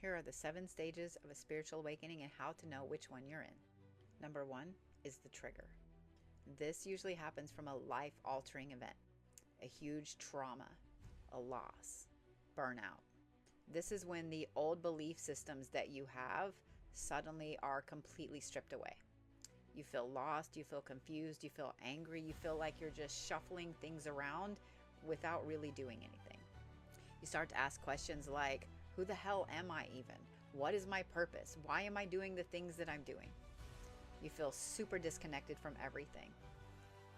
Here are the 7 stages of a spiritual awakening and how to know which one you're in. Number 1 is the trigger. This usually happens from a life-altering event, a huge trauma, a loss, burnout. This is when the old belief systems that you have suddenly are completely stripped away. You feel lost, you feel confused, you feel angry, you feel like you're just shuffling things around without really doing anything. You start to ask questions like, who the hell am I even? What is my purpose? Why am I doing the things that I'm doing? You feel super disconnected from everything.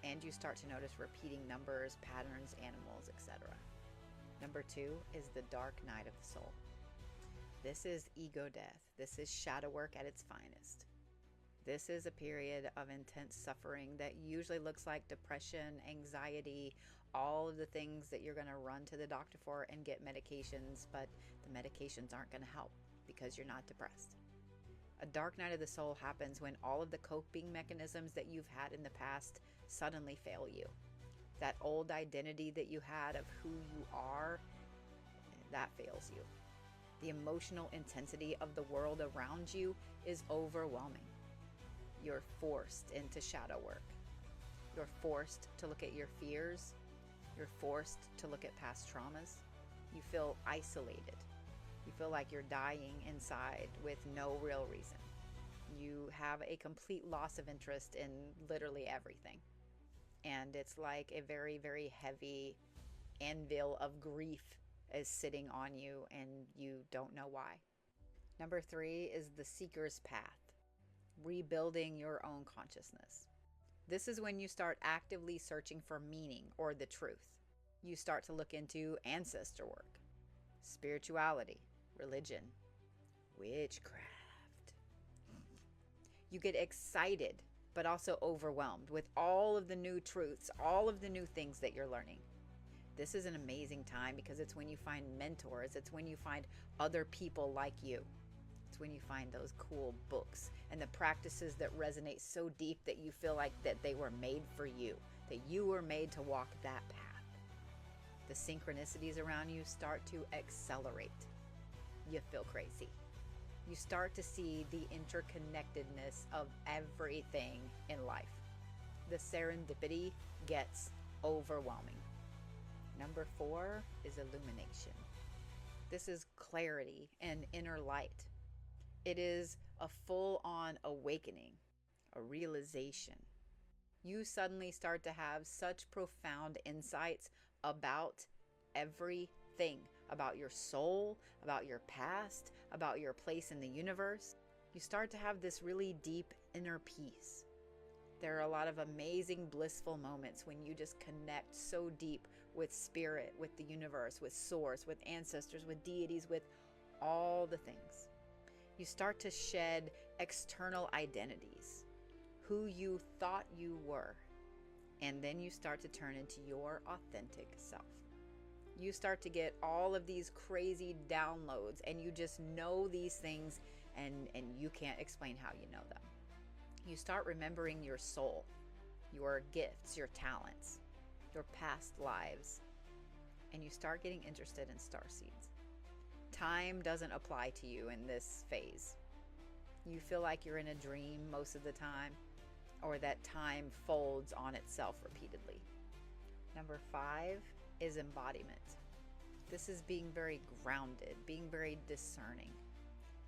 And you start to notice repeating numbers, patterns, animals, etc. Number 2 is the dark night of the soul. This is ego death. This is shadow work at its finest. This is a period of intense suffering that usually looks like depression, anxiety, all of the things that you're going to run to the doctor for and get medications, but the medications aren't going to help because you're not depressed. A dark night of the soul happens when all of the coping mechanisms that you've had in the past suddenly fail you. That old identity that you had of who you are, that fails you. The emotional intensity of the world around you is overwhelming. You're forced into shadow work. You're forced to look at your fears. You're forced to look at past traumas. You feel isolated. You feel like you're dying inside with no real reason. You have a complete loss of interest in literally everything. And it's like a very, very heavy anvil of grief is sitting on you and you don't know why. Number 3 is the seeker's path. Rebuilding your own consciousness. This is when you start actively searching for meaning or the truth. You start to look into ancestor work, spirituality, religion, witchcraft. You get excited, but also overwhelmed with all of the new truths, all of the new things that you're learning. This is an amazing time because it's when you find mentors. It's when you find other people like you. It's when you find those cool books and the practices that resonate so deep that you feel like that they were made for you, that you were made to walk that path. The synchronicities around you start to accelerate. You feel crazy. You start to see the interconnectedness of everything in life. The serendipity gets overwhelming. Number 4 is illumination. This is clarity and inner light. It is a full-on awakening, a realization. You suddenly start to have such profound insights about everything, about your soul, about your past, about your place in the universe. You start to have this really deep inner peace. There are a lot of amazing, blissful moments when you just connect so deep with spirit, with the universe, with source, with ancestors, with deities, with all the things. You start to shed external identities, who you thought you were, and then you start to turn into your authentic self. You start to get all of these crazy downloads and you just know these things and you can't explain how you know them. You start remembering your soul, your gifts, your talents, your past lives, and you start getting interested in starseeds. Time doesn't apply to you in this phase. You feel like you're in a dream most of the time, or that time folds on itself repeatedly. Number 5 is embodiment. This is being very grounded, being very discerning.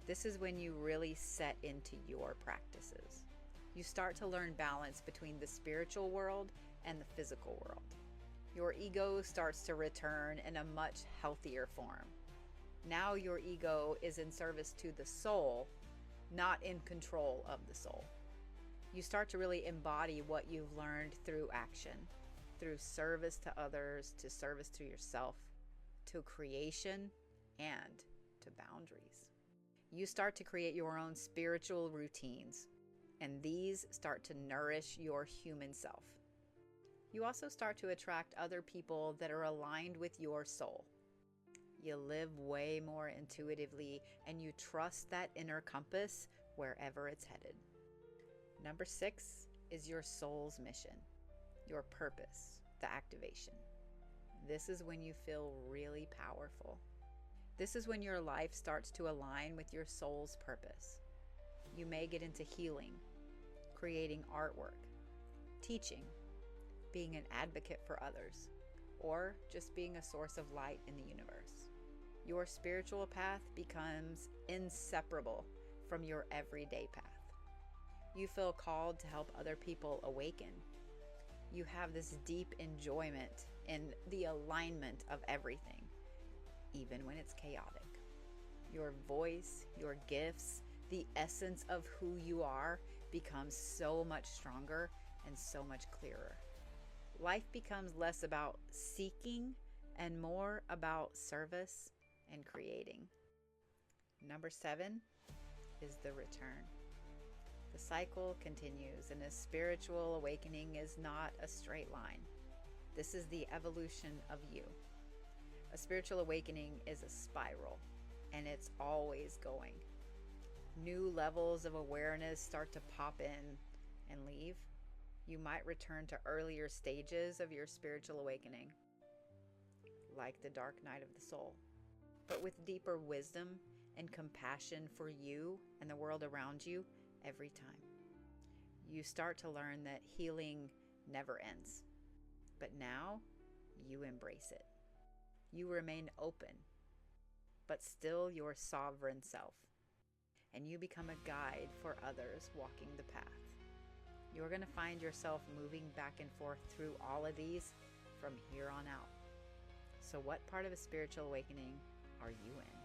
This is when you really set into your practices. You start to learn balance between the spiritual world and the physical world. Your ego starts to return in a much healthier form. Now your ego is in service to the soul, not in control of the soul. You start to really embody what you've learned through action, through service to others, to service to yourself, to creation, and to boundaries. You start to create your own spiritual routines, and these start to nourish your human self. You also start to attract other people that are aligned with your soul. You live way more intuitively and you trust that inner compass wherever it's headed. Number 6 is your soul's mission, your purpose, the activation. This is when you feel really powerful. This is when your life starts to align with your soul's purpose. You may get into healing, creating artwork, teaching, being an advocate for others, or just being a source of light in the universe. Your spiritual path becomes inseparable from your everyday path. You feel called to help other people awaken. You have this deep enjoyment in the alignment of everything, even when it's chaotic. Your voice, your gifts, the essence of who you are becomes so much stronger and so much clearer. Life becomes less about seeking and more about service and creating. Number 7 is the return. The cycle continues, and a spiritual awakening is not a straight line. This is the evolution of you. A spiritual awakening is a spiral, and it's always going. New levels of awareness start to pop in and leave. You might return to earlier stages of your spiritual awakening, like the dark night of the soul, but with deeper wisdom and compassion for you and the world around you every time. You start to learn that healing never ends, but now you embrace it. You remain open, but still your sovereign self, and you become a guide for others walking the path. You're going to find yourself moving back and forth through all of these from here on out. So what part of a spiritual awakening are you in?